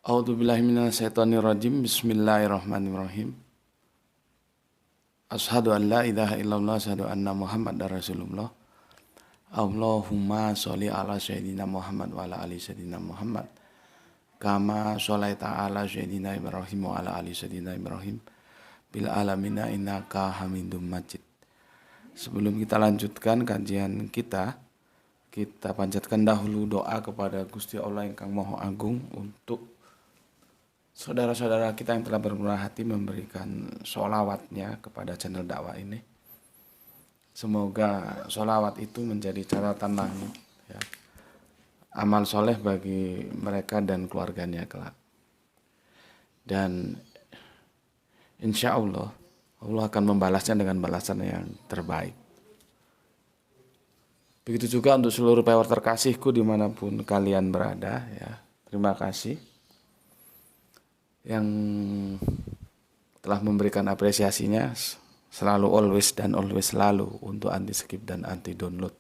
A'udzubillahi minasyaitonirrajim. Bismillahirrahmanirrahim. Asyhadu an la ilaha illallah, asyhadu anna Muhammadar Rasulullah. Allahumma sholli ala sayyidina Muhammad wa ala ali sayyidina Muhammad. Kama sholaita ala sayyidina Ibrahim wa ala ali sayyidina Ibrahim. Bil alamina innaka Hamidum Majid. Sebelum kita lanjutkan kajian kita panjatkan dahulu doa kepada Gusti Allah yang Maha Agung untuk saudara-saudara kita yang telah bermurah hati memberikan sholawatnya kepada channel dakwah ini. Semoga sholawat itu menjadi catatan langit, ya, amal soleh bagi mereka dan keluarganya kelak. Dan insya Allah akan membalasnya dengan balasan yang terbaik. Begitu juga untuk seluruh pewer terkasihku dimanapun kalian berada, ya. Terima kasih yang telah memberikan apresiasinya selalu always selalu untuk anti skip dan anti download.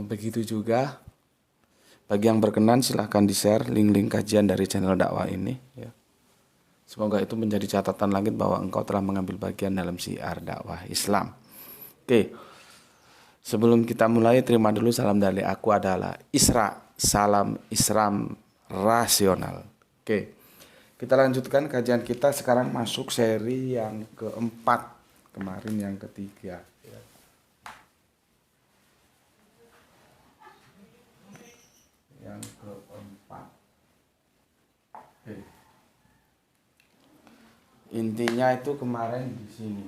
Begitu juga bagi yang berkenan silahkan di-share link-link kajian dari channel dakwah ini, ya. Semoga itu menjadi catatan langit bahwa engkau telah mengambil bagian dalam syiar dakwah Islam. Oke. Sebelum kita mulai, terima dulu salam dari aku adalah Isra, salam Islam rasional. Oke. Kita lanjutkan kajian kita, sekarang masuk seri yang keempat, kemarin yang ketiga. Yang keempat. Oke. Intinya itu kemarin di sini.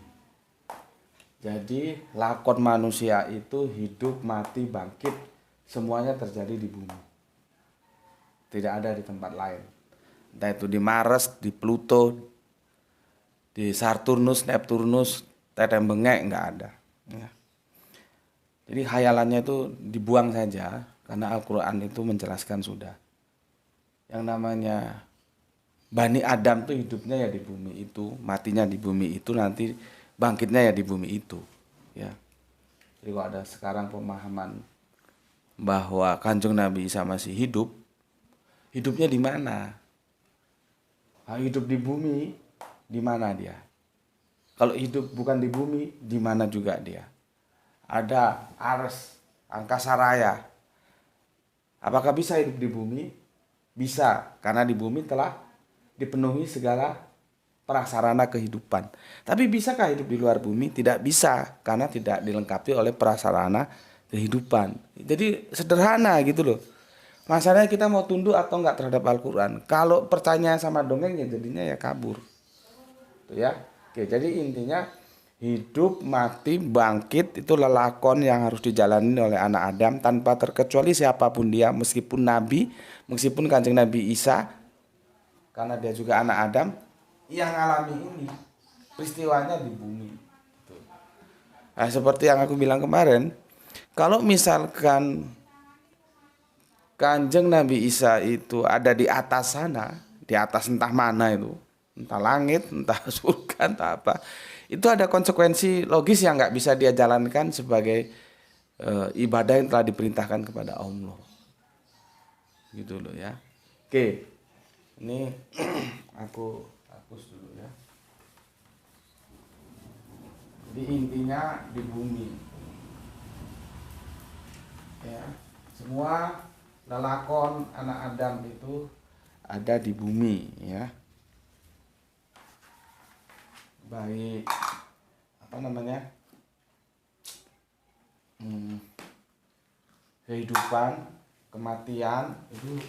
Jadi lakon manusia itu hidup, mati, bangkit, semuanya terjadi di bumi. Tidak ada di tempat lain. Entah itu di Mars, di Pluto, di Saturnus, Neptunus, tetem bengek, nggak ada. Ya. Jadi khayalannya itu dibuang saja, karena Al-Quran itu menjelaskan sudah. Yang namanya Bani Adam tuh hidupnya ya di bumi itu, matinya di bumi itu, nanti bangkitnya ya di bumi itu. Ya. Jadi kalau ada sekarang pemahaman bahwa Kanjeng Nabi Isa masih hidup, hidupnya di mana? Hidup di bumi, di mana dia? Kalau hidup bukan di bumi, di mana juga dia? Ada Ars, angkasa raya. Apakah bisa hidup di bumi? Bisa, karena di bumi telah dipenuhi segala prasarana kehidupan. Tapi bisakah hidup di luar bumi? Tidak bisa, karena tidak dilengkapi oleh prasarana kehidupan. Jadi sederhana gitu loh. Masalahnya kita mau tunduk atau enggak terhadap Al-Quran. Kalau percaya sama dongeng ya jadinya ya kabur. Tuh ya. Oke, jadi intinya hidup, mati, bangkit itu lelakon yang harus dijalani oleh anak Adam tanpa terkecuali siapapun dia, meskipun Nabi, meskipun Kanjeng Nabi Isa, karena dia juga anak Adam, yang alami ini peristiwanya di bumi. Nah, seperti yang aku bilang kemarin, kalau misalkan Kanjeng Nabi Isa itu ada di atas sana, di atas entah mana itu, entah langit, entah surga, entah apa, itu ada konsekuensi logis yang nggak bisa dia jalankan sebagai ibadah yang telah diperintahkan kepada Allah. Gitu loh ya. Oke, ini aku hapus dulu ya. Jadi intinya di bumi, ya, semua lelakon anak Adam itu ada di bumi, ya. Baik apa namanya, kehidupan, kematian itu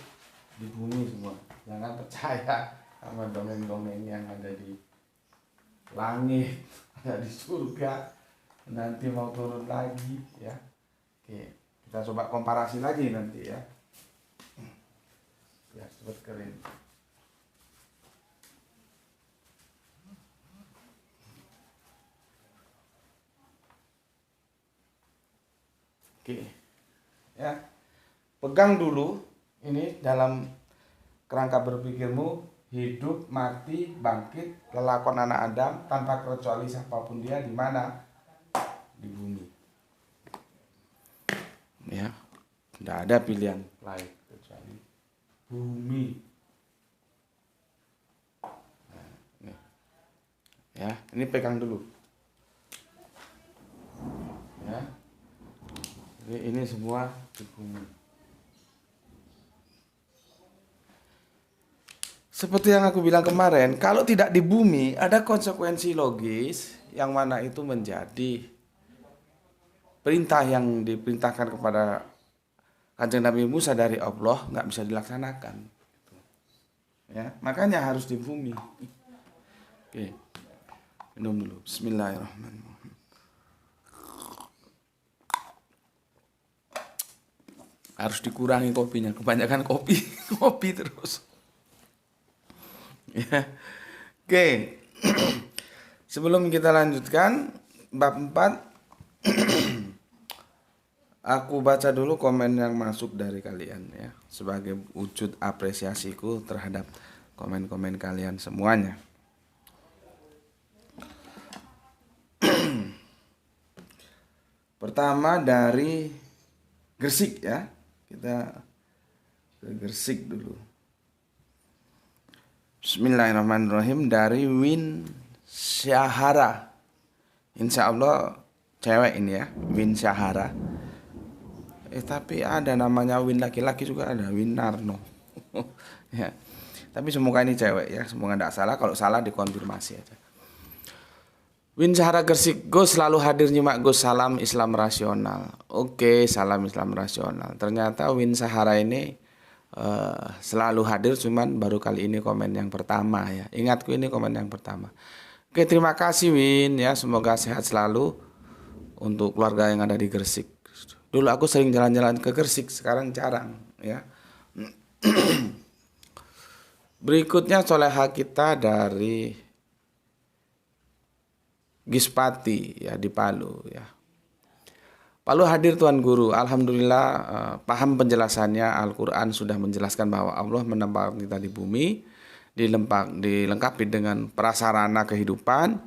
di bumi semua. Jangan percaya sama dongeng-dongeng yang ada di langit, ada di surga, nanti mau turun lagi, ya. Oke, kita coba komparasi lagi nanti ya. Ya, cepat keren. Oke, ya, pegang dulu ini dalam kerangka berpikirmu, hidup, mati, bangkit, lelakon anak Adam tanpa kecuali siapapun dia di mana? Di bumi. Ya, tidak ada pilihan lain kecuali bumi. Ya, ini pegang dulu. Ya. Jadi ini semua di bumi. Seperti yang aku bilang kemarin, kalau tidak di bumi ada konsekuensi logis yang mana itu menjadi perintah yang diperintahkan kepada Kanjeng Nabi Musa dari Allah nggak bisa dilaksanakan. Ya, makanya harus di bumi. Oke, minum dulu. Bismillahirrahmanirrahim. Harus dikurangi kopinya, kebanyakan kopi, kopi terus. Ya. Oke. Sebelum kita lanjutkan bab 4, aku baca dulu komen yang masuk dari kalian ya, sebagai wujud apresiasiku terhadap komen-komen kalian semuanya. Pertama dari Gresik ya. Kita ke Gresik dulu. Bismillahirrahmanirrahim, dari Win Syahara. Insya Allah cewek ini ya, Win Syahara. Tapi ada namanya Win laki-laki juga, ada Win Narno. Ya. Tapi semoga ini cewek ya, semoga tidak salah. Kalau salah dikonfirmasi aja. Win Syahara Gresik, Gus selalu hadir nyimak Gus, salam Islam rasional. Oke, salam Islam rasional. Ternyata Win Syahara ini selalu hadir, cuman baru kali ini komen yang pertama ya. Ingatku ini komen yang pertama. Oke, terima kasih Win ya, semoga sehat selalu untuk keluarga yang ada di Gresik. Dulu aku sering jalan-jalan ke Gresik, sekarang jarang ya. Berikutnya soleha kita dari Gispati ya, di Palu ya. Palu hadir Tuan Guru, alhamdulillah paham penjelasannya. Al-Quran sudah menjelaskan bahwa Allah menempatkan kita di bumi, dilengkapi dengan prasarana kehidupan,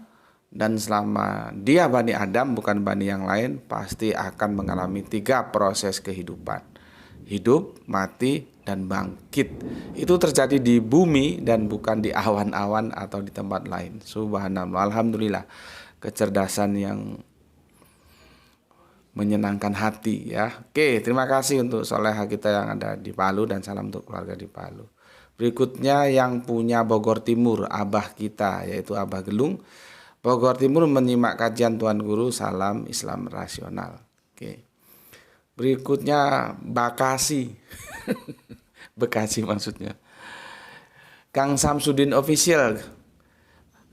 dan selama dia Bani Adam bukan Bani yang lain, pasti akan mengalami 3 proses kehidupan: hidup, mati, dan bangkit. Itu terjadi di bumi dan bukan di awan-awan atau di tempat lain. Subhanallah, alhamdulillah, kecerdasan yang menyenangkan hati ya. Oke, terima kasih untuk soleha kita yang ada di Palu, dan salam untuk keluarga di Palu. Berikutnya yang punya Bogor Timur, abah kita yaitu Abah Gelung. Bogor Timur menyimak kajian Tuan Guru, salam Islam rasional. Oke. Berikutnya Bekasi. Bekasi maksudnya. Kang Samsudin Official.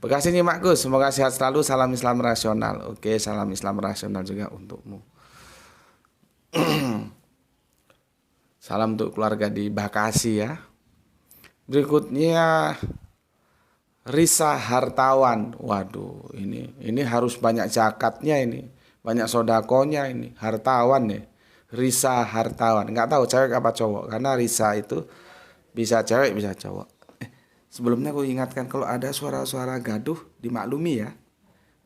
Bekasi nyimak Gus, semoga sehat selalu, salam Islam rasional. Oke, salam Islam rasional juga untukmu. Salam untuk keluarga di Bekasi ya. Berikutnya Risa Hartawan. Waduh, ini harus banyak zakatnya ini, banyak sodakonya ini. Hartawan nih, Risa Hartawan. Nggak tahu cewek apa cowok, karena Risa itu bisa cewek bisa cowok. Sebelumnya aku ingatkan, kalau ada suara-suara gaduh dimaklumi ya,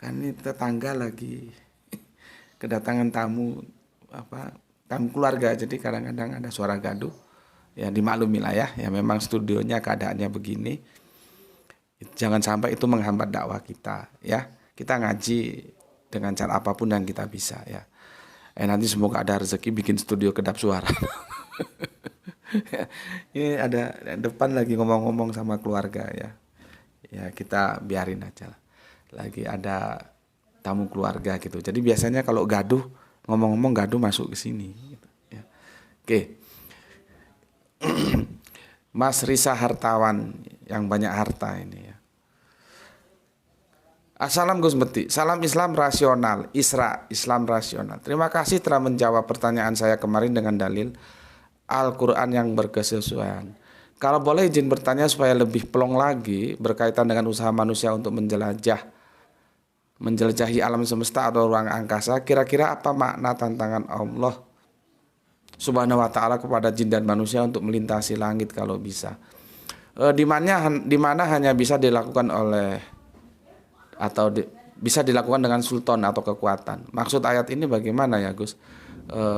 kan ini tetangga lagi kedatangan tamu keluarga, jadi kadang-kadang ada suara gaduh ya, dimaklumi lah ya. Ya memang studionya keadaannya begini, jangan sampai itu menghambat dakwah kita ya. Kita ngaji dengan cara apapun yang kita bisa ya. Nanti semoga ada rezeki bikin studio kedap suara. Ini ada depan lagi ngomong-ngomong sama keluarga ya. Ya kita biarin aja lah. Lagi ada tamu keluarga gitu. Jadi biasanya kalau gaduh, ngomong-ngomong gaduh masuk ke sini gitu, ya. Oke. Mas Risa Hartawan yang banyak harta ini ya. Assalam Gus Beti, salam Islam rasional, Islam rasional. Terima kasih telah menjawab pertanyaan saya kemarin dengan dalil Al-Quran yang berkesesuaian. Kalau boleh izin bertanya supaya lebih plong lagi berkaitan dengan usaha manusia untuk menjelajahi alam semesta atau ruang angkasa. Kira-kira apa makna tantangan Allah Subhanahu wa ta'ala kepada jin dan manusia untuk melintasi langit kalau bisa? Di mana hanya bisa dilakukan oleh bisa dilakukan dengan sultan atau kekuatan. Maksud ayat ini bagaimana ya Gus?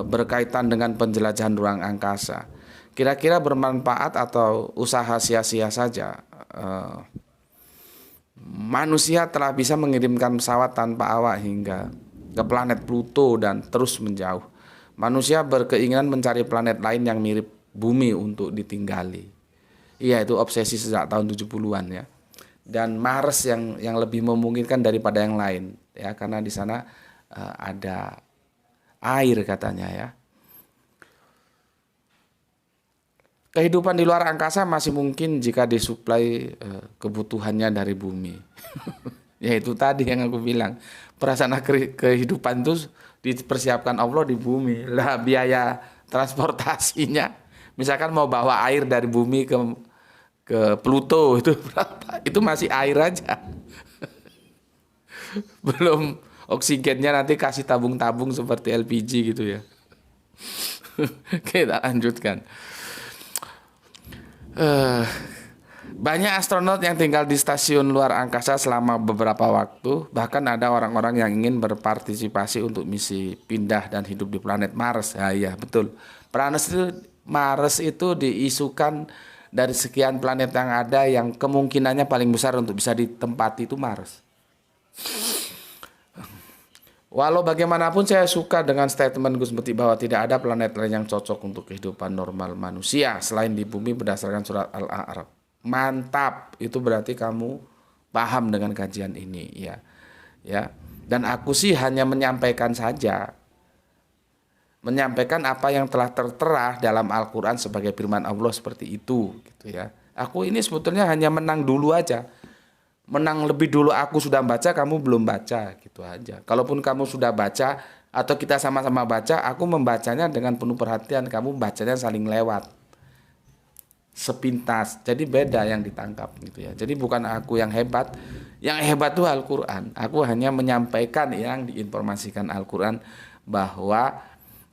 Berkaitan dengan penjelajahan ruang angkasa. Kira-kira bermanfaat atau usaha sia-sia saja? manusia telah bisa mengirimkan pesawat tanpa awak hingga ke planet Pluto dan terus menjauh. Manusia berkeinginan mencari planet lain yang mirip bumi untuk ditinggali. Iya, itu obsesi sejak tahun 70-an ya. Dan Mars yang lebih memungkinkan daripada yang lain ya, karena di sana ada air katanya ya. Kehidupan di luar angkasa masih mungkin jika disuplai kebutuhannya dari bumi. Ya itu tadi yang aku bilang, perasaan kehidupan itu dipersiapkan Allah di bumi. Lah biaya transportasinya, misalkan mau bawa air dari bumi ke Pluto itu berapa? Itu masih air aja. Belum oksigennya, nanti kasih tabung-tabung seperti LPG gitu ya. Kita lanjutkan. Banyak astronot yang tinggal di stasiun luar angkasa selama beberapa waktu. Bahkan ada orang-orang yang ingin berpartisipasi untuk misi pindah dan hidup di planet Mars. Ya, iya betul. Mars itu diisukan dari sekian planet yang ada, yang kemungkinannya paling besar untuk bisa ditempati itu Mars. Walau bagaimanapun saya suka dengan statement Gus Muti bahwa tidak ada planet lain yang cocok untuk kehidupan normal manusia selain di bumi berdasarkan surat Al-A'raf. Mantap, itu berarti kamu paham dengan kajian ini ya. Ya. Dan aku sih hanya menyampaikan saja. Menyampaikan apa yang telah tertera dalam Al-Qur'an sebagai firman Allah seperti itu gitu ya. Aku ini sebetulnya hanya menang dulu aja. Menang lebih dulu aku sudah baca, kamu belum baca gitu aja. Kalaupun kamu sudah baca atau kita sama-sama baca, aku membacanya dengan penuh perhatian, kamu bacanya saling lewat sepintas. Jadi beda yang ditangkap gitu ya. Jadi bukan aku yang hebat itu Al-Qur'an. Aku hanya menyampaikan yang diinformasikan Al-Qur'an bahwa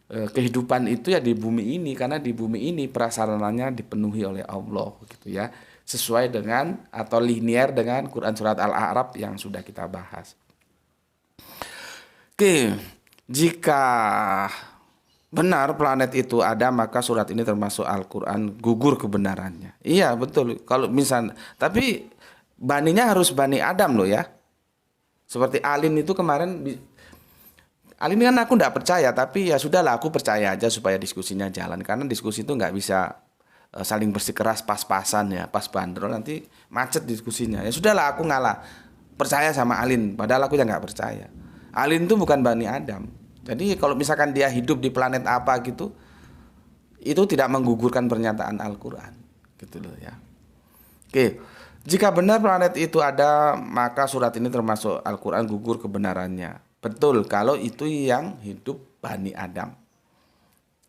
kehidupan itu ya di bumi ini, karena di bumi ini prasarananya dipenuhi oleh Allah gitu ya. Sesuai dengan atau linear dengan Quran surat Al-A'raf yang sudah kita bahas. Oke, jika benar planet itu ada, maka surat ini termasuk Al-Quran gugur kebenarannya. Iya betul. Kalau misal, tapi baninya harus bani Adam loh ya. Seperti Alin itu kemarin, Alin kan aku nggak percaya, tapi ya sudahlah aku percaya aja supaya diskusinya jalan. Karena diskusi itu nggak bisa saling bersikeras pas-pasan ya, pas bandrol nanti macet diskusinya. Ya sudahlah aku ngalah, percaya sama Alin, padahal aku yang nggak percaya. Alin itu bukan Bani Adam. Jadi kalau misalkan dia hidup di planet apa gitu, itu tidak menggugurkan pernyataan Al-Quran gitu loh ya. Oke, jika benar planet itu ada, maka surat ini termasuk Al-Quran gugur kebenarannya. Betul, kalau itu yang hidup Bani Adam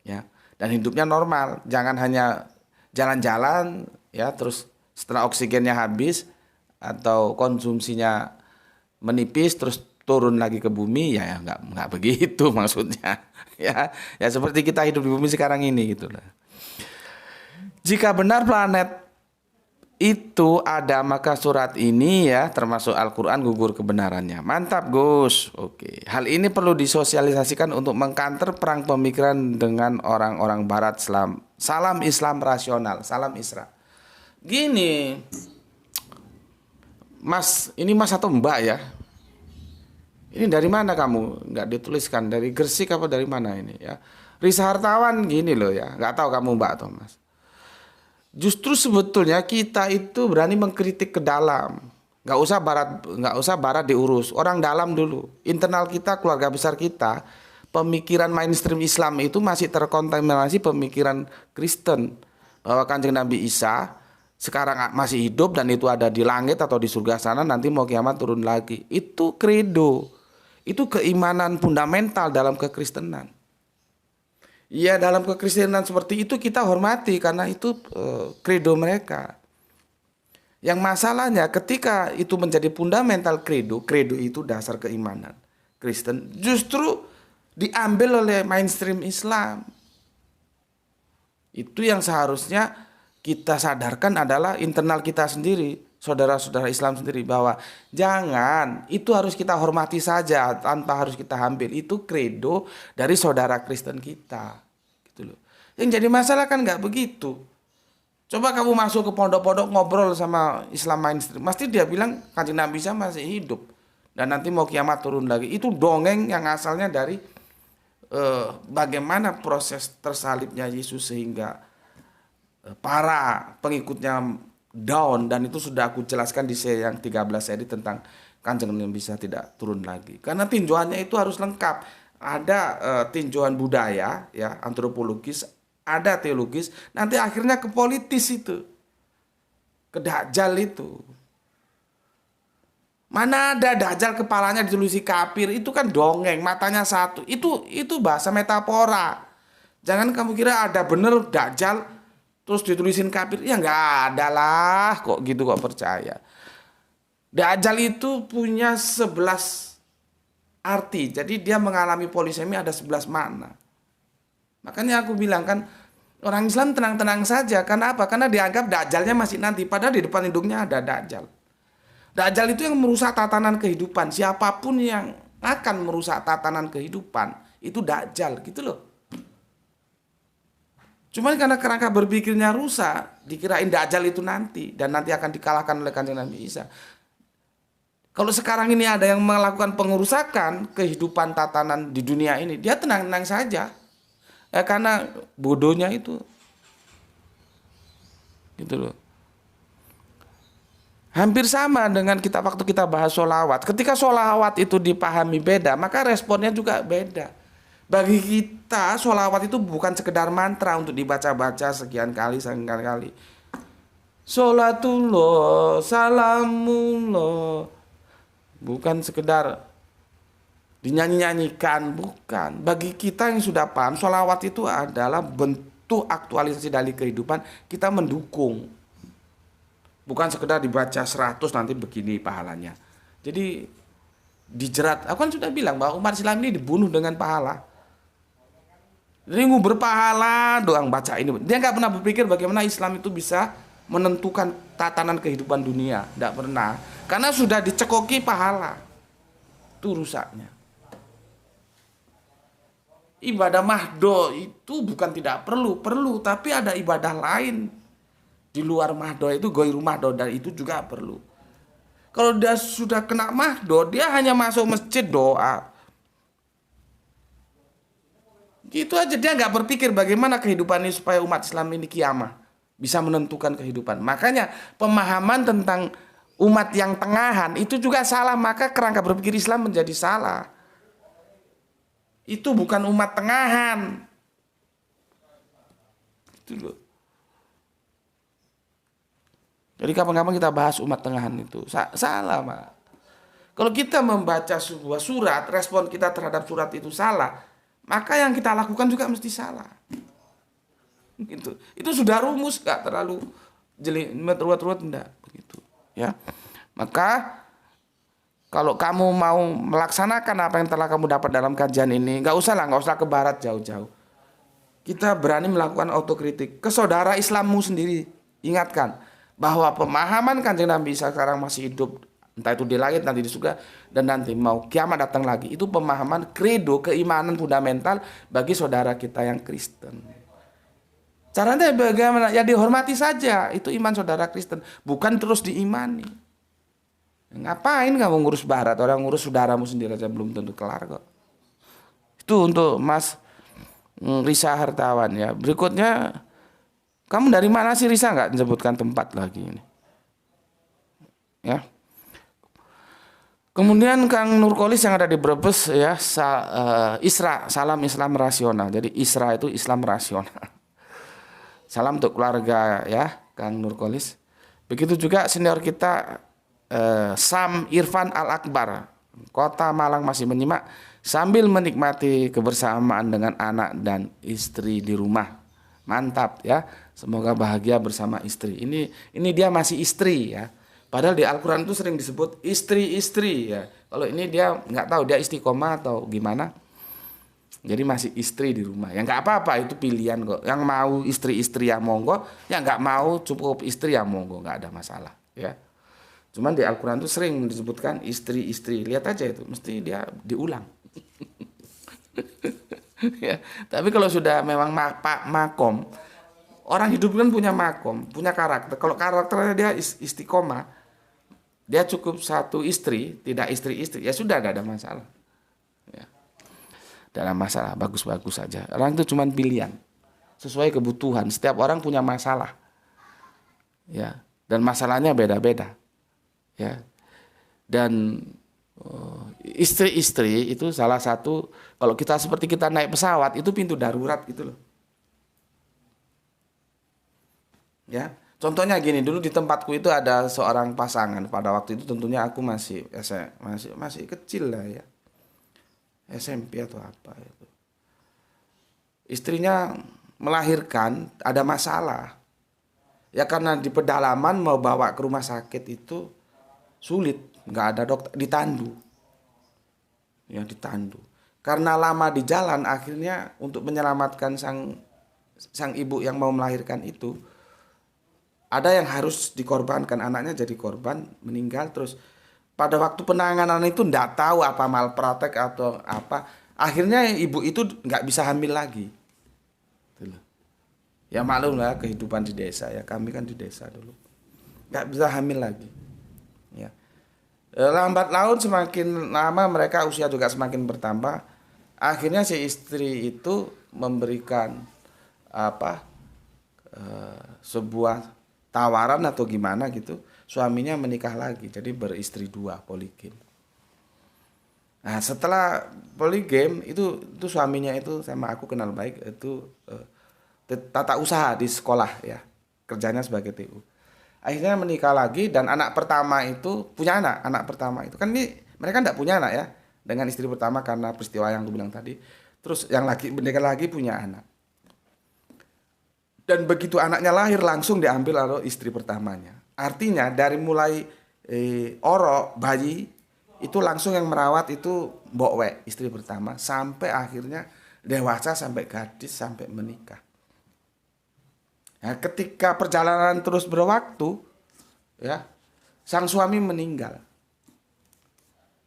ya, dan hidupnya normal, jangan hanya jalan-jalan ya, terus setelah oksigennya habis atau konsumsinya menipis terus turun lagi ke bumi ya, nggak begitu maksudnya ya seperti kita hidup di bumi sekarang ini gitu lah. Jika benar planet itu ada, maka surat ini ya termasuk Al-Quran gugur kebenarannya. Mantap Gus. Oke, hal ini perlu disosialisasikan untuk mengkanter perang pemikiran dengan orang-orang barat. Salam Islam rasional, salam Isra. Gini, Mas, ini Mas atau Mbak ya? Ini dari mana kamu? Nggak dituliskan, dari Gresik apa dari mana ini ya? Risa Hartawan gini loh ya, nggak tahu kamu Mbak atau Mas. Justru sebetulnya kita itu berani mengkritik ke dalam. Nggak usah barat diurus, orang dalam dulu. Internal kita, keluarga besar kita, pemikiran mainstream Islam itu masih terkontaminasi pemikiran Kristen, bahwa Kanjeng Nabi Isa sekarang masih hidup dan itu ada di langit atau di surga sana, nanti mau kiamat turun lagi. Itu kredo, itu keimanan fundamental dalam kekristenan. Ya dalam kekristenan seperti itu kita hormati karena itu kredo mereka. Yang masalahnya ketika itu menjadi fundamental kredo itu dasar keimanan Kristen, justru diambil oleh mainstream Islam. Itu yang seharusnya kita sadarkan adalah internal kita sendiri, saudara-saudara Islam sendiri, bahwa jangan, itu harus kita hormati saja tanpa harus kita ambil. Itu kredo dari saudara Kristen kita gitu loh. Yang jadi masalah kan nggak begitu. Coba kamu masuk ke pondok-pondok ngobrol sama Islam mainstream, pasti dia bilang Kanjeng Nabi Isa masih hidup dan nanti mau kiamat turun lagi. Itu dongeng yang asalnya dari bagaimana proses tersalibnya Yesus sehingga para pengikutnya down, dan itu sudah aku jelaskan di seri yang 13 seri tentang Kanjeng Nabi Isa tidak turun lagi. Karena tinjauannya itu harus lengkap. Ada tinjauan budaya, ya, antropologis, ada teologis, nanti akhirnya ke politis itu. Ke Dajjal itu. Mana ada Dajjal kepalanya ditulisi kafir, itu kan dongeng, matanya satu. Itu bahasa metafora. Jangan kamu kira ada bener Dajjal terus ditulisin kafir. Ya nggak ada lah, kok gitu kok percaya. Dajjal itu punya 11 arti. Jadi dia mengalami polisemi ada 11 makna. Makanya aku bilang kan, orang Islam tenang-tenang saja. Karena apa? Karena dianggap Dajjalnya masih nanti. Padahal di depan hidungnya ada Dajjal. Dajjal itu yang merusak tatanan kehidupan. Siapapun yang akan merusak tatanan kehidupan, itu Dajjal gitu loh. Cuman karena kerangka berpikirnya rusak, dikirain Dajjal itu nanti. Dan nanti akan dikalahkan oleh Kanjeng Nabi Isa. Kalau sekarang ini ada yang melakukan pengerusakan kehidupan tatanan di dunia ini, dia tenang-tenang saja. Karena bodohnya itu. Gitu loh. Hampir sama dengan waktu kita bahas sholawat. Ketika sholawat itu dipahami beda, maka responnya juga beda. Bagi kita sholawat itu bukan sekedar mantra untuk dibaca-baca sekian kali. Sholatullah, salamullah. Bukan sekedar dinyanyi-nyanyikan, bukan. Bagi kita yang sudah paham, sholawat itu adalah bentuk aktualisasi dari kehidupan, kita mendukung. Bukan sekedar dibaca 100 nanti begini pahalanya. Jadi dijerat. Aku kan sudah bilang bahwa umat Islam ini dibunuh dengan pahala. Jadi berpahala doang baca ini. Dia nggak pernah berpikir bagaimana Islam itu bisa menentukan tatanan kehidupan dunia. Nggak pernah. Karena sudah dicekoki pahala. Itu rusaknya. Ibadah mahdo itu bukan tidak perlu. Perlu, tapi ada ibadah lain. Di luar mahdo itu goiru mahdo, dan itu juga perlu. Kalau dia sudah kena mahdo, dia hanya masuk masjid doa. Gitu aja, dia nggak berpikir bagaimana kehidupan ini supaya umat Islam ini kiamah. Bisa menentukan kehidupan. Makanya pemahaman tentang umat yang tengahan itu juga salah. Maka kerangka berpikir Islam menjadi salah. Itu bukan umat tengahan. Itu loh. Jadi kapan-kapan kita bahas umat tengahan itu. Salah, Pak. Kalau kita membaca sebuah surat, respon kita terhadap surat itu salah, maka yang kita lakukan juga mesti salah. Gitu. Itu sudah rumus, gak terlalu jeli, ruwet-ruwet, enggak begitu. Ya. Maka kalau kamu mau melaksanakan apa yang telah kamu dapat dalam kajian ini, nggak usah ke barat jauh-jauh. Kita berani melakukan autokritik ke saudara Islammu sendiri. Ingatkan bahwa pemahaman Kanjeng Nabi Isa sekarang masih hidup, entah itu di langit, nanti di surga, dan nanti mau kiamat datang lagi. Itu pemahaman kredo, keimanan fundamental bagi saudara kita yang Kristen. Caranya bagaimana? Ya dihormati saja. Itu iman saudara Kristen, bukan terus diimani. Ngapain kamu ngurus barat? Orang ngurus saudaramu sendiri aja belum tentu kelar kok. Itu untuk Mas Risa Hartawan ya. Berikutnya, kamu dari mana sih Risa? Nggak disebutkan tempat lagi ini. Ya. Kemudian Kang Nurkolis yang ada di Brebes ya, Isra, salam Islam rasional. Jadi Isra itu Islam rasional. Salam untuk keluarga ya, Kang Nurkolis. Begitu juga senior kita Sam Irfan Al-Akbar, Kota Malang masih menyimak sambil menikmati kebersamaan dengan anak dan istri di rumah. Mantap ya. Semoga bahagia bersama istri. Ini dia masih istri ya. Padahal di Al-Quran itu sering disebut istri-istri ya. Kalau ini dia nggak tahu dia istiqomah atau gimana. Jadi masih istri di rumah. Ya nggak apa-apa, itu pilihan kok. Yang mau istri-istri ya monggo, yang nggak mau cukup istri ya monggo, nggak ada masalah ya. Cuman di Al-Quran itu sering disebutkan istri-istri. Lihat aja itu, mesti dia diulang. Ya, tapi kalau sudah memang makom, Orang hidup kan punya makom, punya karakter. Kalau karakternya dia istiqomah, dia cukup satu istri, tidak istri-istri, ya sudah, tidak ada masalah. Ya. Dalam masalah bagus-bagus saja. Orang itu cuma pilihan, sesuai kebutuhan. Setiap orang punya masalah, ya, dan masalahnya beda-beda, ya. Dan istri-istri itu salah satu, kalau kita seperti kita naik pesawat itu pintu darurat gitu loh. Ya, contohnya gini, dulu di tempatku itu ada seorang pasangan. Pada waktu itu tentunya aku masih kecil lah ya, SMP atau apa itu. Istrinya melahirkan, ada masalah. Ya karena di pedalaman mau bawa ke rumah sakit itu sulit, nggak ada dokter, ditandu. Ya ditandu. Karena lama di jalan, akhirnya untuk menyelamatkan sang ibu yang mau melahirkan itu, ada yang harus dikorbankan, anaknya jadi korban, meninggal. Terus pada waktu penanganan itu nggak tahu apa malpraktek atau apa, akhirnya ibu itu nggak bisa hamil lagi. Ya maklum lah kehidupan di desa ya, kami kan di desa dulu, nggak bisa hamil lagi. Ya. Lambat laun semakin lama mereka usia juga semakin bertambah. Akhirnya si istri itu memberikan sebuah tawaran atau gimana gitu, suaminya menikah lagi, jadi beristri dua, poligam. Nah setelah poligam itu suaminya itu sama aku kenal baik, itu tata usaha di sekolah ya, kerjanya sebagai TU. Akhirnya menikah lagi dan anak pertama itu punya anak pertama itu kan, ini mereka tidak punya anak ya dengan istri pertama karena peristiwa yang aku bilang tadi. Terus yang lagi menikah lagi punya anak. Dan begitu anaknya lahir langsung diambil oleh istri pertamanya. Artinya dari mulai orok bayi itu langsung yang merawat itu mbok we, istri pertama, sampai akhirnya dewasa, sampai gadis, sampai menikah. Nah, ketika perjalanan terus berwaktu, ya, sang suami meninggal.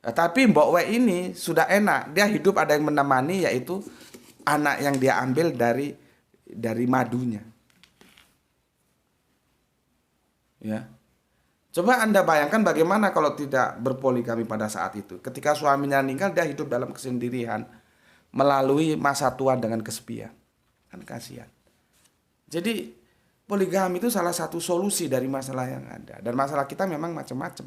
Nah, tapi Mbok We ini sudah enak, dia hidup ada yang menemani, yaitu anak yang dia ambil dari madunya. Ya, coba Anda bayangkan bagaimana kalau tidak berpoligami pada saat itu. Ketika suaminya meninggal, dia hidup dalam kesendirian, melalui masa tua dengan kesepian. Kan kasihan. Jadi poligami itu salah satu solusi dari masalah yang ada, dan masalah kita memang macam-macam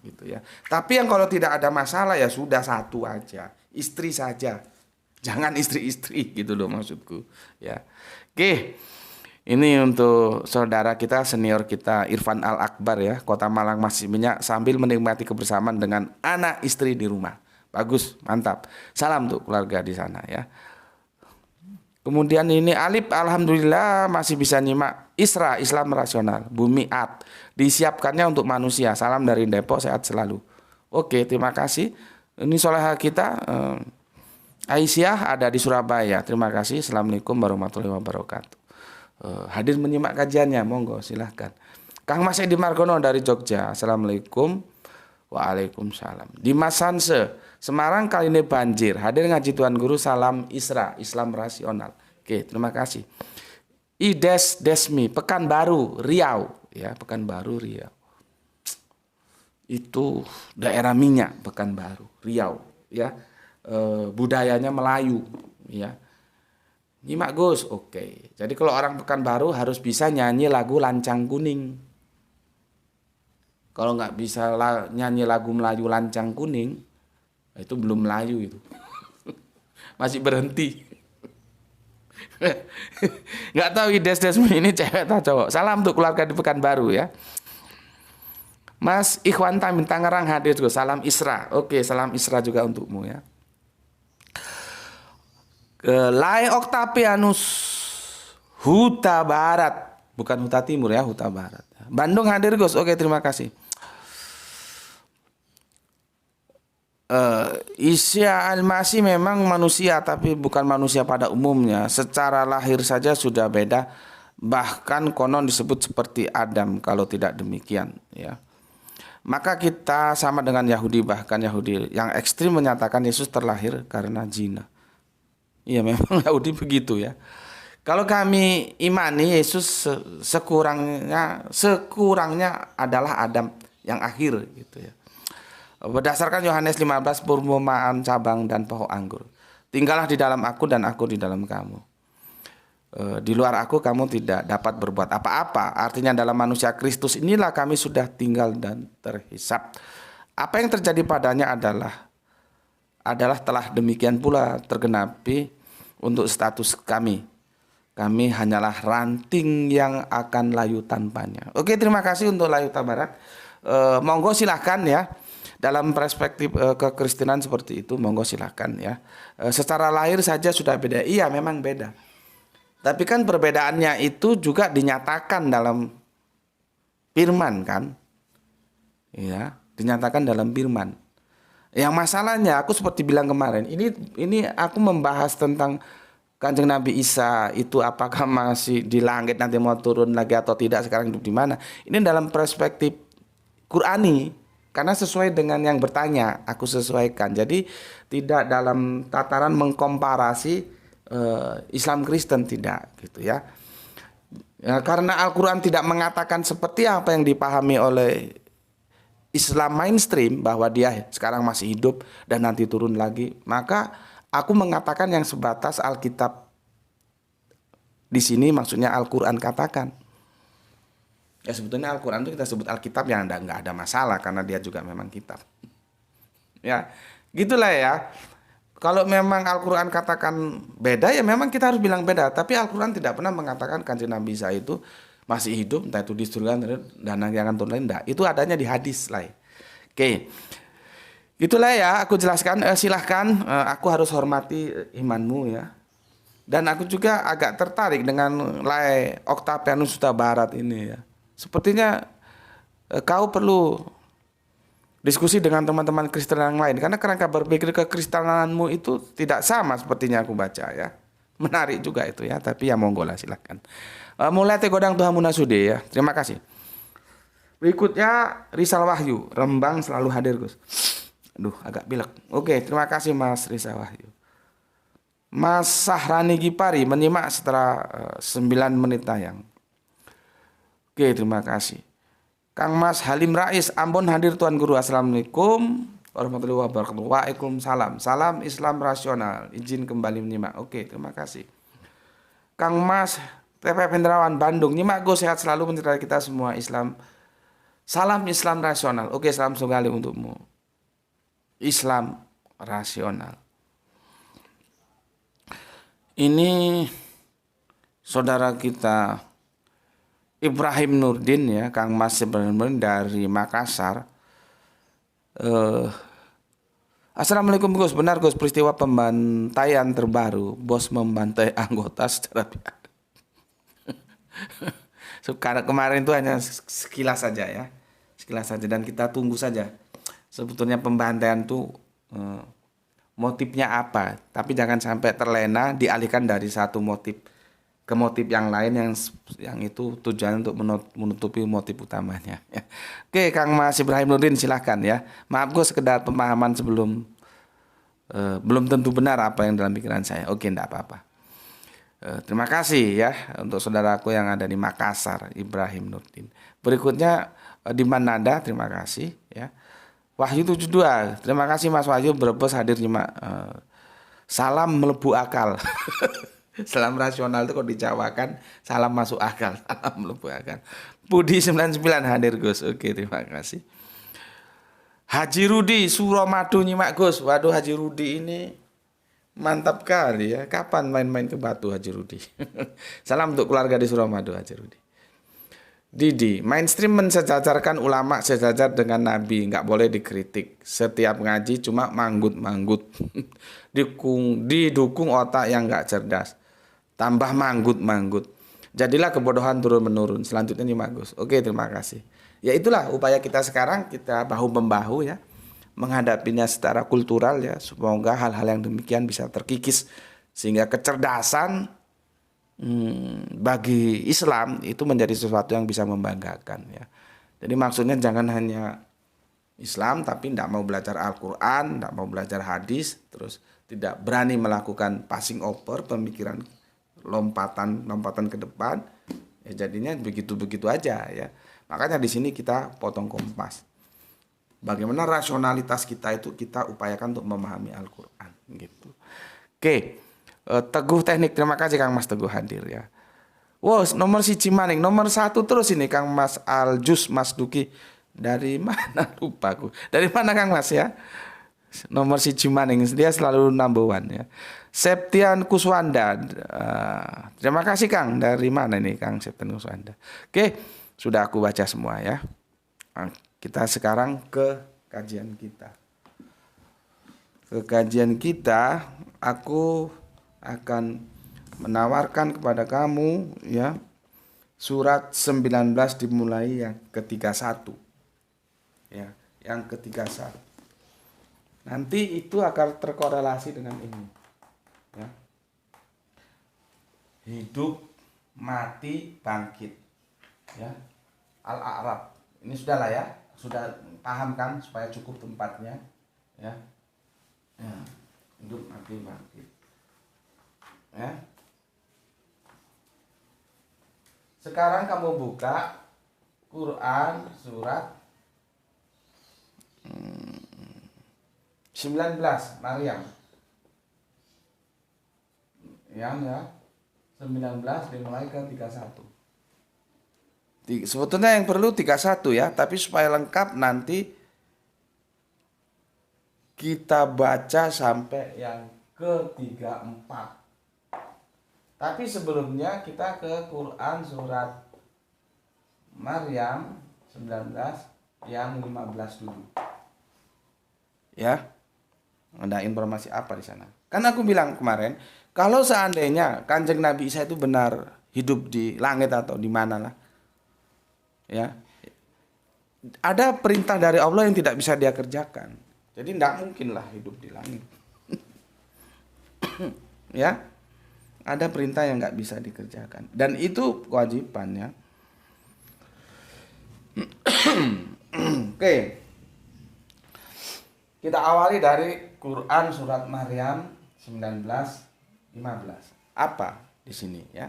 gitu ya. Tapi yang kalau tidak ada masalah ya sudah satu aja, istri saja, jangan istri-istri gitu loh maksudku ya. Oke, ini untuk saudara kita, senior kita Irfan Al Akbar ya, Kota Malang Masih Minyak, sambil menikmati kebersamaan dengan anak istri di rumah. Bagus, mantap. Salam untuk keluarga di sana ya. Kemudian ini Alip, alhamdulillah masih bisa nyimak Isra, Islam Rasional, Bumi Art. Disiapkannya untuk manusia. Salam dari Depok, sehat selalu. Oke, terima kasih. Ini soleha kita Aisyah ada di Surabaya. Terima kasih. Assalamualaikum warahmatullahi wabarakatuh. Hadir menyimak kajiannya, monggo silahkan. Kang Mas Edi Margono dari Jogja. Assalamualaikum. Waalaikumsalam. Dimas Sanse, Semarang kali ini banjir. Hadir ngaji Tuan Guru, salam Isra, Islam Rasional. Oke, terima kasih. Ides Desmi, Pekanbaru, Riau. Ya, Pekanbaru, Riau. Itu daerah minyak, Pekanbaru, Riau. Ya, budayanya Melayu. Ya. Nyimak Gus, oke. Jadi kalau orang Pekanbaru harus bisa nyanyi lagu Lancang Kuning. Kalau nggak bisa nyanyi lagu Melayu Lancang Kuning, itu belum Melayu itu. Masih berhenti. Nggak tahu Ides Desmi ini cewek atau cowok. Salam untuk keluarga di Pekanbaru ya. Mas Ikhwan Tamin Tangerang hadir juga. Salam Isra. Oke, salam Isra juga untukmu ya. Lai Octavianus Huta Barat, bukan Huta Timur ya, Huta Barat. Bandung hadir Gus. Oke, terima kasih. Isa Al-Masih memang manusia, tapi bukan manusia pada umumnya. Secara lahir saja sudah beda. Bahkan konon disebut seperti Adam. Kalau tidak demikian ya, maka kita sama dengan Yahudi. Bahkan Yahudi yang ekstrim menyatakan Yesus terlahir karena zina. Iya memang Yahudi begitu ya. Kalau kami imani Yesus sekurangnya adalah Adam yang akhir gitu ya. Berdasarkan Yohanes 15, perumpamaan cabang dan pohon anggur. Tinggallah di dalam aku dan aku di dalam kamu. Di luar aku kamu tidak dapat berbuat apa-apa. Artinya dalam manusia Kristus inilah kami sudah tinggal dan terhisap. Apa yang terjadi padanya adalah telah demikian pula tergenapi untuk status kami. Kami hanyalah ranting yang akan layu tanpanya. Oke, terima kasih untuk Layuta Barat. Monggo silahkan ya. Dalam perspektif kekristenan seperti itu, monggo silahkan ya. Secara lahir saja sudah beda. Iya, memang beda. Tapi kan perbedaannya itu juga dinyatakan dalam firman kan. Ya, dinyatakan dalam firman. Yang masalahnya aku seperti bilang kemarin, ini aku membahas tentang Kanjeng Nabi Isa itu apakah masih di langit nanti mau turun lagi atau tidak, sekarang hidup di mana. Ini dalam perspektif Qur'ani. Karena sesuai dengan yang bertanya, aku sesuaikan. Jadi tidak dalam tataran mengkomparasi Islam Kristen, tidak gitu ya. Karena Al-Quran tidak mengatakan seperti apa yang dipahami oleh Islam mainstream, bahwa dia sekarang masih hidup dan nanti turun lagi. Maka aku mengatakan yang sebatas Alkitab. Di sini maksudnya Al-Quran katakan. Ya sebetulnya Al-Quran itu kita sebut Alkitab yang nggak ada masalah karena dia juga memang kitab. Ya, gitulah ya. Kalau memang Al-Quran katakan beda, ya memang kita harus bilang beda. Tapi Al-Quran tidak pernah mengatakan Kanjeng Nabi Isa itu masih hidup, entah itu di surga dan yang akan turun lain. Itu adanya di hadis lah. Oke, gitulah ya. Aku jelaskan. Silahkan. Aku harus hormati imanmu ya. Dan aku juga agak tertarik dengan Lai Octavianus Huta Barat ini ya. Sepertinya kau perlu diskusi dengan teman-teman Kristen yang lain, karena kerangka berpikir kekristenanmu itu tidak sama sepertinya aku baca ya. Menarik juga itu ya, tapi ya monggo lah silakan. Mulai tegodang Tuhan Munasude ya. Terima kasih. Berikutnya Rizal Wahyu, Rembang selalu hadir Gus. Aduh agak pilek. Oke, terima kasih Mas Rizal Wahyu. Mas Sahrani Gipari menyimak setelah 9 menit tayang. Oke, terima kasih. Kang Mas Halim Rais, Ambon hadir Tuan Guru. Assalamualaikum warahmatullahi wabarakatuh. Waalaikumsalam. Salam Islam rasional. Izin kembali menyimak. Oke, terima kasih. Kang Mas TP Hendrawan Bandung, nyimak Gus, sehat selalu menceritakan kita semua Islam. Salam Islam rasional. Oke, salam sekali untukmu. Islam rasional. Ini saudara kita Ibrahim Nurdin ya, Kang Mas Ibrahim Nurdin dari Makassar. Assalamualaikum Gus, benar Gus peristiwa pembantaian terbaru, bos membantai anggota secara pidana. Karena kemarin itu hanya sekilas saja ya, sekilas saja, dan kita tunggu saja sebetulnya pembantaian itu motifnya apa, tapi jangan sampai terlena dialihkan dari satu motif ke motif yang lain yang itu tujuan untuk menutupi motif utamanya. Oke, Kang Mas Ibrahim Nurdin silahkan ya. Maaf gue sekedar pemahaman sebelum belum tentu benar apa yang dalam pikiran saya. Oke, enggak apa-apa. Terima kasih ya untuk saudaraku yang ada di Makassar, Ibrahim Nurdin. Berikutnya di Manada, terima kasih ya. Wahyu 72, terima kasih Mas Wahyu Brebes hadir nyimak. Salam melebu akal. Salam rasional itu kok dijawakan salam masuk akal, salam melebu akal. Budi 99 hadir Gus. Oke, terima kasih. Haji Rudi Suramadu nyimak Gus. Waduh, Haji Rudi ini mantap kali ya. Kapan main-main ke Batu Haji Rudi? Salam untuk keluarga di Suramadu Haji Rudi. Didi, mainstream mensejajarkan ulama sejajar dengan Nabi, nggak boleh dikritik. Setiap ngaji cuma manggut-manggut. Didukung otak yang nggak cerdas. Tambah manggut-manggut. Jadilah kebodohan turun-menurun. Selanjutnya nih Magus. Oke, terima kasih. Ya itulah upaya kita sekarang, kita bahu-membahu ya. Menghadapinya secara kultural ya. Semoga hal-hal yang demikian bisa terkikis. Sehingga kecerdasan bagi Islam itu menjadi sesuatu yang bisa membanggakan ya. Jadi maksudnya jangan hanya Islam tapi tidak mau belajar Al-Quran, tidak mau belajar hadis, terus tidak berani melakukan passing over pemikiran lompatan ke depan, ya jadinya begitu-begitu aja ya. Makanya di sini kita potong kompas. Bagaimana rasionalitas kita itu kita upayakan untuk memahami Al-Qur'an gitu. Oke. Teguh Teknik, terima kasih Kang Mas Teguh hadir ya. Wow, nomor siji maning, nomor 1 terus ini Kang Mas Aljus Mas Duki. Dari mana lupa aku. Dari mana Kang Mas ya? Nomor siji maning, dia selalu number one ya. Septian Kuswanda, terima kasih Kang. Dari mana ini Kang Septian Kuswanda? Oke, sudah aku baca semua ya. Kita sekarang ke kajian kita. Ke kajian kita, aku akan menawarkan kepada kamu ya surat 19 dimulai yang ke-31. Ya, yang ke-31. Nanti itu akan terkorelasi dengan ini. Ya. Hidup, mati, bangkit. Ya. Al-A'raf. Ini sudah lah ya. Sudah paham kan supaya cukup tempatnya. Ya. Ya. Hidup, mati, bangkit. Ya. Sekarang kamu buka Quran surat 19 Maryam. Ya, 19 dimulai ke 31. Sebetulnya yang perlu 31 ya, tapi supaya lengkap nanti kita baca sampai yang ke-34. Tapi sebelumnya kita ke Quran surat Maryam 19 yang 15 dulu. Ya. Ada informasi apa di sana? Kan aku bilang kemarin, kalau seandainya Kanjeng Nabi Isa itu benar hidup di langit atau di mana lah. Ya. Ada perintah dari Allah yang tidak bisa dia kerjakan. Jadi tidak mungkin lah hidup di langit. Ya. Ada perintah yang nggak bisa dikerjakan. Dan itu kewajiban ya. Oke. Kita awali dari Quran surat Maryam 19:15. Apa di sini ya?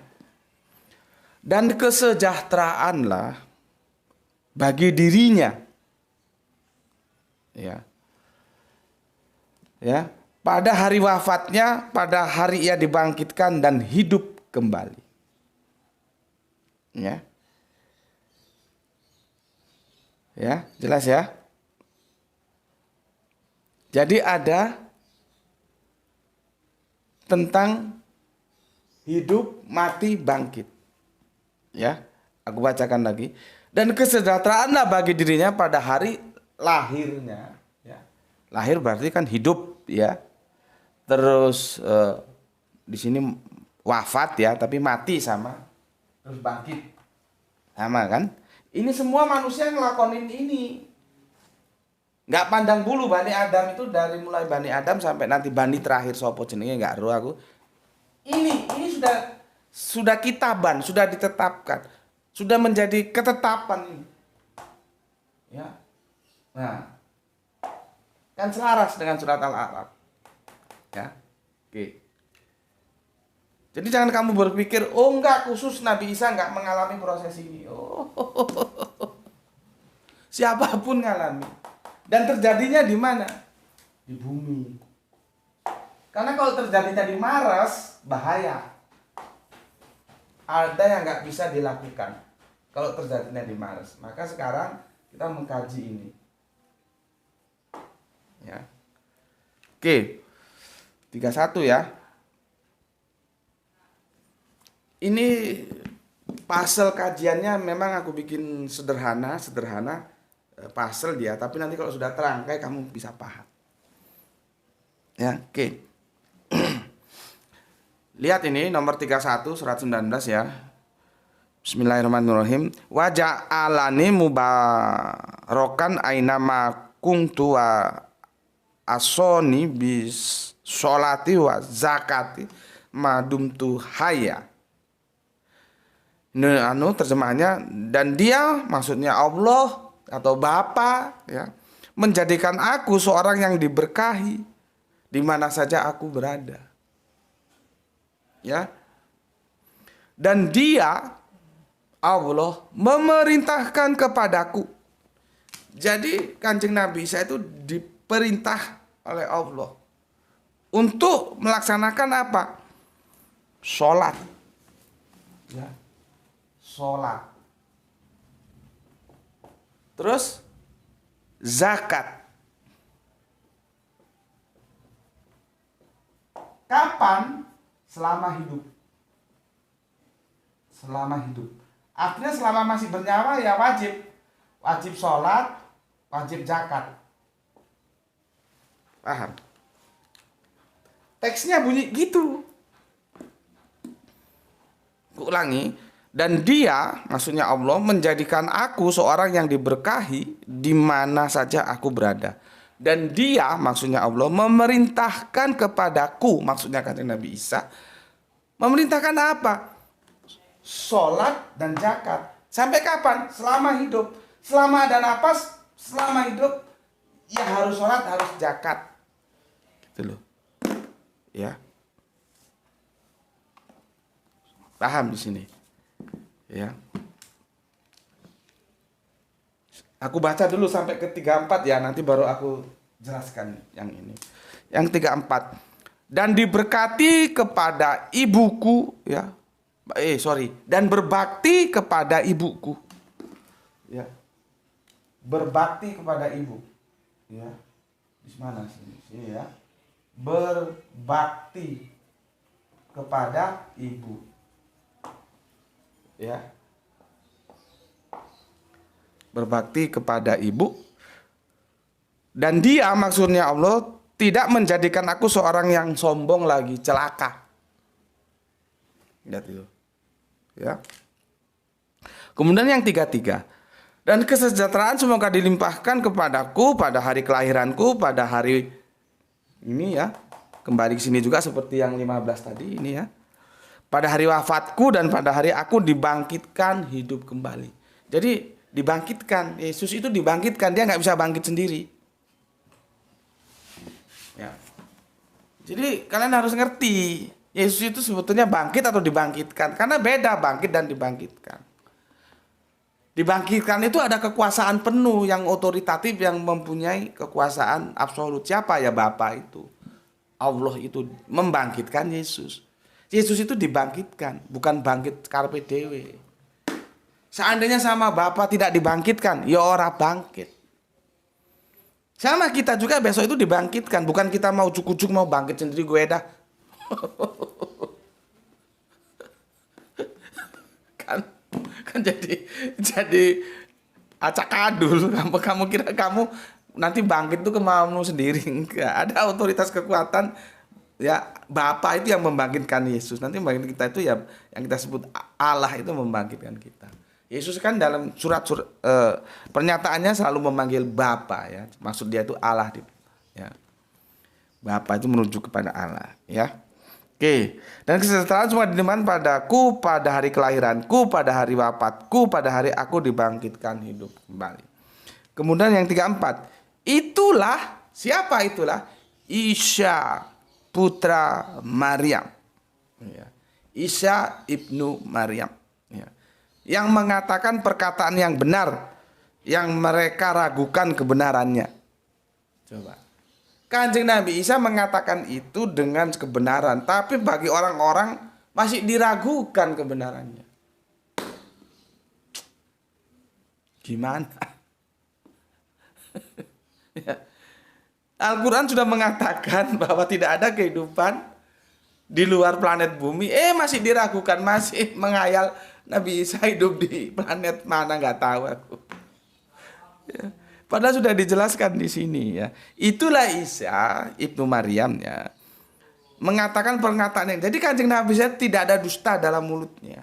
Dan kesejahteraanlah bagi dirinya. Ya. Ya, pada hari wafatnya, pada hari ia dibangkitkan dan hidup kembali. Ya. Ya, jelas ya? Jadi ada tentang hidup, mati, bangkit. Ya, aku bacakan lagi. Dan kesejahteraanlah bagi dirinya pada hari lahirnya. Ya. Lahir berarti kan hidup ya. Terus di sini wafat ya, tapi mati sama terus bangkit. Sama kan? Ini semua manusia ngelakonin ini. Nggak pandang bulu Bani Adam itu dari mulai Bani Adam sampai nanti Bani terakhir sopo jenenge nggak ero aku. Ini sudah kitaban, sudah ditetapkan. Sudah menjadi ketetapan ini. Ya. Nah. Kan selaras dengan surat Al-A'raf. Ya. Oke. Jadi jangan kamu berpikir, oh enggak, khusus Nabi Isa enggak mengalami proses ini. Oh. Siapapun ngalami. Dan terjadinya di mana? Di bumi. Karena kalau terjadinya di Mars, bahaya. Ada yang nggak bisa dilakukan kalau terjadinya di Mars. Maka sekarang kita mengkaji ini. Ya. Oke. 31 ya. Ini pasal kajiannya memang aku bikin sederhana. Pasal dia, tapi nanti kalau sudah terangkai kamu bisa paham. Ya, oke. Lihat ini nomor 31 surat 19 ya. Bismillahirrahmanirrahim. Wa ja'alani mubarakan aina ma kuntu wa asoni bis sholati wa zakati madumtu hayya. Ini terjemahannya, dan dia maksudnya Allah atau Bapa ya, menjadikan aku seorang yang diberkahi di mana saja aku berada. Ya. Dan dia, Allah, memerintahkan kepadaku. Jadi Kanjeng Nabi Isa itu diperintah oleh Allah untuk melaksanakan apa? Sholat. Ya. Sholat. Terus zakat. Kapan? Selama hidup. Selama hidup. Artinya selama masih bernyawa ya wajib. Wajib sholat, wajib zakat. Paham? Teksnya bunyi gitu. Ulangi. Dan dia, maksudnya Allah, menjadikan aku seorang yang diberkahi di mana saja aku berada. Dan dia, maksudnya Allah, memerintahkan kepadaku, maksudnya kata Nabi Isa, memerintahkan apa? Sholat dan zakat. Sampai kapan? Selama hidup. Selama ada napas, selama hidup, ya harus sholat, harus zakat. Gitu loh. Ya. Paham di sini? Ya. Aku baca dulu sampai ke 34 ya, nanti baru aku jelaskan yang ini. Yang 34. Dan diberkati kepada ibuku ya. Dan berbakti kepada ibuku. Ya. Berbakti kepada ibu. Ya. Di mana sini? Sini ya. Berbakti kepada ibu. Ya. Berbakti kepada ibu. Dan dia, maksudnya Allah, tidak menjadikan aku seorang yang sombong lagi, celaka. Lihat itu. Ya. Kemudian yang 33. Dan kesejahteraan semoga dilimpahkan kepadaku pada hari kelahiranku, pada hari ini ya. Kembali ke sini juga seperti yang 15 tadi ini ya. Pada hari wafatku dan pada hari aku dibangkitkan hidup kembali. Jadi dibangkitkan, Yesus itu dibangkitkan, dia nggak bisa bangkit sendiri. Ya. Jadi kalian harus ngerti, Yesus itu sebetulnya bangkit atau dibangkitkan, karena beda bangkit dan dibangkitkan. Dibangkitkan itu ada kekuasaan penuh yang otoritatif, yang mempunyai kekuasaan absolut. Siapa ya? Bapa itu. Allah itu membangkitkan Yesus. Yesus itu dibangkitkan, bukan bangkit karpe dewe. Seandainya sama Bapa tidak dibangkitkan, ya ora bangkit. Sama kita juga besok itu dibangkitkan, bukan kita mau cukup-cukup mau bangkit sendiri gue dah. kan jadi acak adul. Kamu kira kamu nanti bangkit itu kemauanmu sendiri? Enggak, ada otoritas kekuatan. Ya, Bapa itu yang membangkitkan Yesus. Nanti membangkitkan kita itu ya yang kita sebut Allah itu membangkitkan kita. Yesus kan dalam surat pernyataannya selalu memanggil Bapa ya. Maksud dia itu Allah ya. Bapa itu merujuk kepada Allah ya. Oke. Dan kesejahteraan semua dilimpahkan padaku pada hari kelahiranku, pada hari wafatku, pada hari aku dibangkitkan hidup kembali. Kemudian yang 34. Itulah, siapa itulah? Isa putra Maryam, ya. Isa ibnu Maryam, ya. Yang mengatakan perkataan yang benar, yang mereka ragukan kebenarannya. Coba, Kanjeng Nabi Isa mengatakan itu dengan kebenaran, tapi bagi orang-orang masih diragukan kebenarannya. Gimana? Ya. Al-Quran sudah mengatakan bahwa tidak ada kehidupan di luar planet bumi. Masih diragukan, masih menghayal Nabi Isa hidup di planet mana nggak tahu aku. Ya. Padahal sudah dijelaskan di sini ya. Itulah Isa ibnu Maryam ya. Mengatakan perkataan yang. Jadi Kanjeng Nabi Isa tidak ada dusta dalam mulutnya.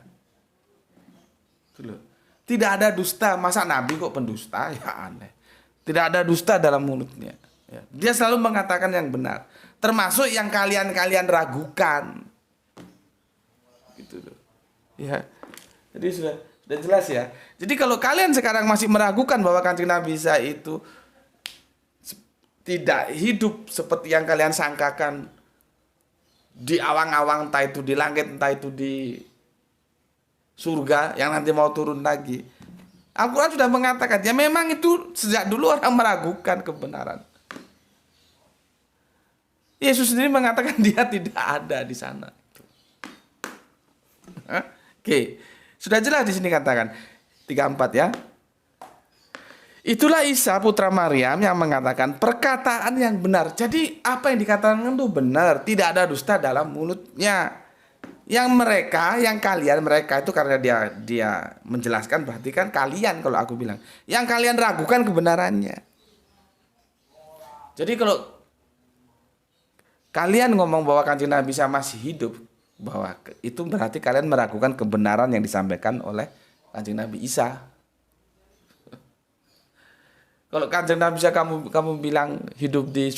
Tidak ada dusta. Masa Nabi kok pendusta? Ya aneh. Tidak ada dusta dalam mulutnya. Ya. Dia selalu mengatakan yang benar, termasuk yang kalian ragukan, gitu loh. Ya, jadi sudah jelas ya. Jadi kalau kalian sekarang masih meragukan bahwa Kanjeng Nabi Isa itu tidak hidup seperti yang kalian sangkakan di awang-awang, entah itu di langit, entah itu di surga yang nanti mau turun lagi. Al-Quran sudah mengatakan, ya memang itu sejak dulu orang meragukan kebenaran. Yesus sendiri mengatakan dia tidak ada di sana. Oke, sudah jelas di sini katakan 34 ya. Itulah Isa putra Maryam yang mengatakan perkataan yang benar. Jadi apa yang dikatakan itu benar, tidak ada dusta dalam mulutnya. Yang kalian mereka itu karena dia menjelaskan, berarti kan kalian kalau aku bilang, yang kalian ragukan kebenarannya. Jadi kalau kalian ngomong bahwa Kanjeng Nabi Isa masih hidup, bahwa itu berarti kalian meragukan kebenaran yang disampaikan oleh Kanjeng Nabi Isa. Kalau Kanjeng Nabi Isa kamu bilang hidup di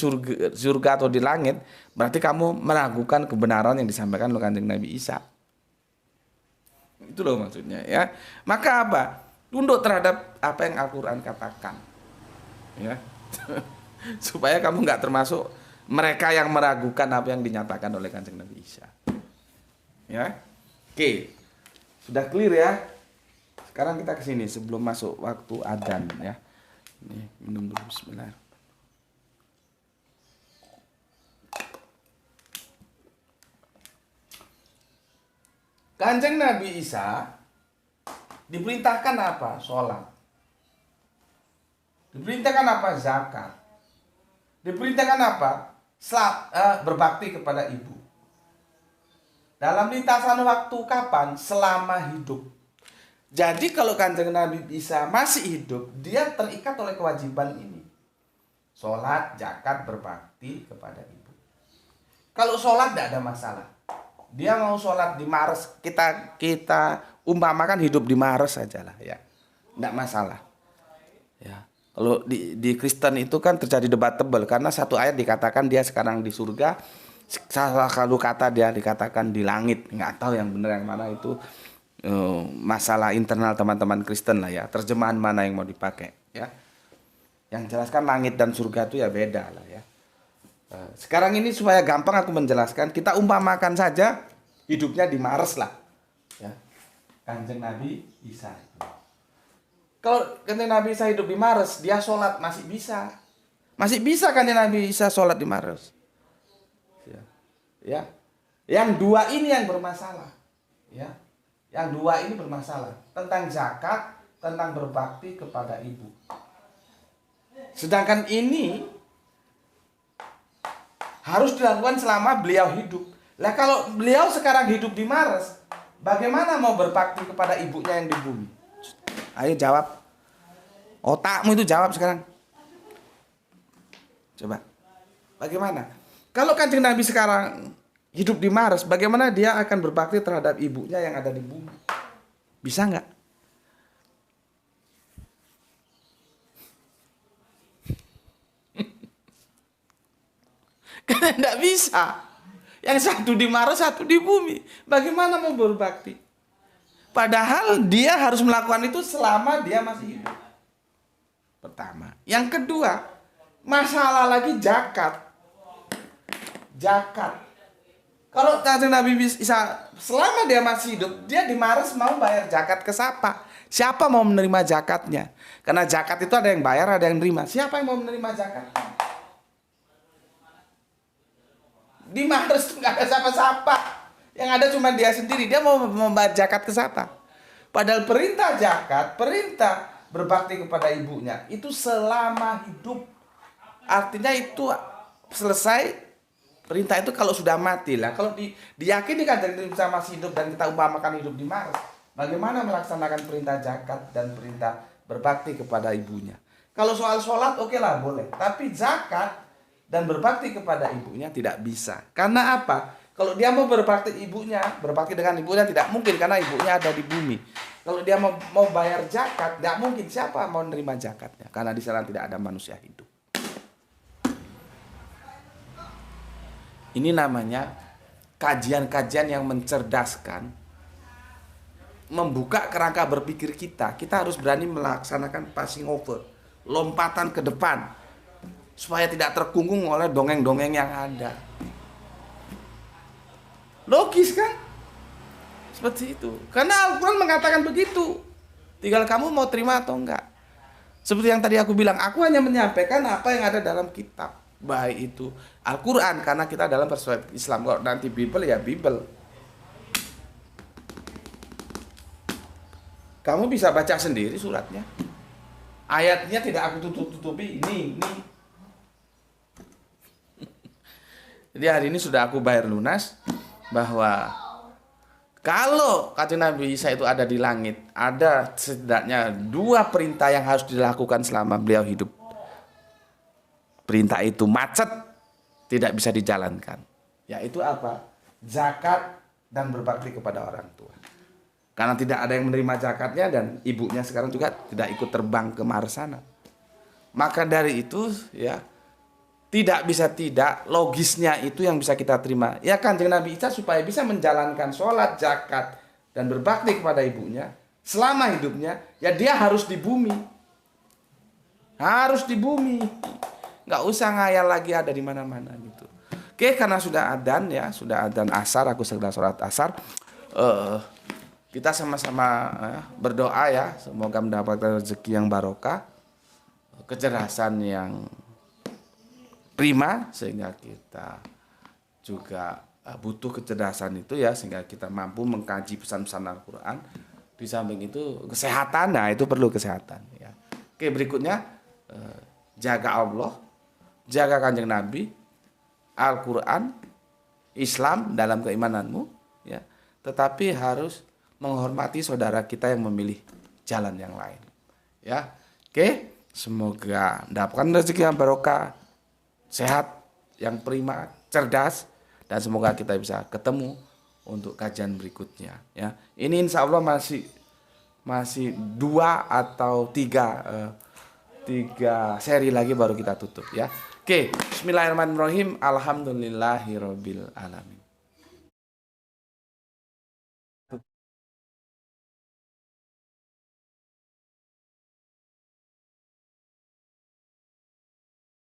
surga atau di langit, berarti kamu meragukan kebenaran yang disampaikan oleh Kanjeng Nabi Isa. Itu loh maksudnya ya. Maka apa? Tunduk terhadap apa yang Al-Quran katakan. Ya. Supaya kamu nggak termasuk mereka yang meragukan apa yang dinyatakan oleh Kanjeng Nabi Isa. Ya. Oke. Sudah clear ya? Sekarang kita ke sini sebelum masuk waktu adzan ya. Nih, minum dulu, bismillah. Kanjeng Nabi Isa diperintahkan apa? Sholat. Diperintahkan apa? Zakat. Diperintahkan apa? Berbakti kepada ibu. Dalam lintasan waktu kapan? Selama hidup. Jadi kalau Kanjeng Nabi Isa masih hidup, dia terikat oleh kewajiban ini. Sholat, zakat, berbakti kepada ibu. Kalau sholat tidak ada masalah. Dia mau sholat di Mares, kita umpamakan hidup di Mares saja lah ya. Tidak masalah. Ya. Kalau di Kristen itu kan terjadi debat tebal karena satu ayat dikatakan dia sekarang di surga, salah satu kata dia dikatakan di langit. Nggak tahu yang benar yang mana itu. Masalah internal teman-teman Kristen lah ya, terjemahan mana yang mau dipakai ya. Yang jelaskan langit dan surga itu ya beda lah ya. Sekarang ini supaya gampang aku menjelaskan, kita umpamakan saja hidupnya di Mars lah ya. Kanjeng Nabi Isa itu. Kalau Kanjeng Nabi Isa hidup di Mars, dia sholat masih bisa. Masih bisa Kanjeng Nabi Isa sholat di Mars ya. Yang dua ini yang bermasalah ya. Yang dua ini bermasalah tentang zakat, tentang berbakti kepada ibu. Sedangkan ini harus dilakukan selama beliau hidup. Lah kalau beliau sekarang hidup di Mars, bagaimana mau berbakti kepada ibunya yang di bumi? Ayo jawab. Otakmu itu jawab sekarang. Coba. Bagaimana? Kalau Kanjeng Nabi sekarang hidup di Mars, bagaimana dia akan berbakti terhadap ibunya yang ada di bumi? Bisa nggak? Karena nggak bisa. Yang satu di Mars, satu di bumi. Bagaimana mau berbakti? Padahal dia harus melakukan itu selama dia masih hidup. Pertama. Yang kedua, masalah lagi zakat. Zakat. Kalau Kanjeng Nabi Isa selama dia masih hidup, dia di Mars mau bayar zakat ke siapa? Siapa mau menerima zakatnya? Karena zakat itu ada yang bayar, ada yang menerima. Siapa yang mau menerima zakat? Di Mars nggak ada siapa-siapa. Yang ada cuma dia sendiri. Dia mau membayar zakat ke siapa? Padahal perintah zakat, perintah berbakti kepada ibunya itu selama hidup. Artinya itu selesai. Perintah itu kalau sudah mati lah. Kalau diyakini Kanjeng Nabi Isa masih hidup dan kita umpamakan hidup di Mars, bagaimana melaksanakan perintah zakat dan perintah berbakti kepada ibunya? Kalau soal sholat oke lah boleh, tapi zakat dan berbakti kepada ibunya tidak bisa. Karena apa? Kalau dia mau berbakti dengan ibunya tidak mungkin karena ibunya ada di bumi. Kalau dia mau bayar zakat, tidak mungkin. Siapa mau menerima zakatnya? Karena di sana tidak ada manusia hidup. Ini namanya kajian-kajian yang mencerdaskan, membuka kerangka berpikir kita. Kita harus berani melaksanakan passing over, lompatan ke depan, supaya tidak terkungkung oleh dongeng-dongeng yang ada. Logis kan? Seperti itu. Karena Al-Quran mengatakan begitu. Tinggal kamu mau terima atau enggak. Seperti yang tadi aku bilang, aku hanya menyampaikan apa yang ada dalam kitab. Baik itu Al-Quran, karena kita dalam perspektif Islam. Kalau nanti Bible ya Bible. Kamu bisa baca sendiri suratnya. Ayatnya tidak aku tutup-tutupi. Ini. Jadi hari ini sudah aku bayar lunas bahwa kalau kata Nabi Isa itu ada di langit, ada setidaknya 2 perintah yang harus dilakukan selama beliau hidup. Perintah itu macet, tidak bisa dijalankan. Yaitu apa? Zakat dan berbakti kepada orang tua. Karena tidak ada yang menerima zakatnya dan ibunya sekarang juga tidak ikut terbang ke Mars sana. Maka dari itu ya tidak bisa tidak, logisnya itu yang bisa kita terima. Ya Kanjeng Nabi Isa supaya bisa menjalankan sholat, zakat, dan berbakti kepada ibunya selama hidupnya, ya dia harus di bumi. Harus di bumi. Nggak usah ngayal lagi ada di mana-mana gitu. Oke, karena sudah adzan ya, sudah adzan asar, aku segera sholat asar. Kita sama-sama berdoa ya, semoga mendapatkan rezeki yang barokah, kecerdasan yang prima, sehingga kita juga butuh kecerdasan itu ya, sehingga kita mampu mengkaji pesan-pesan Al-Quran. Di samping itu kesehatan, nah itu perlu kesehatan ya. Oke, berikutnya jaga Allah, jaga Kanjeng Nabi, Al-Quran, Islam dalam keimananmu ya, tetapi harus menghormati saudara kita yang memilih jalan yang lain ya. Oke, semoga mendapatkan rezeki yang barokah, sehat yang prima, cerdas, dan semoga kita bisa ketemu untuk kajian berikutnya ya. Ini insya Allah masih 2 atau 3 seri lagi baru kita tutup ya. Oke, bismillahirrahmanirrahim. Alhamdulillahirabbil alamin.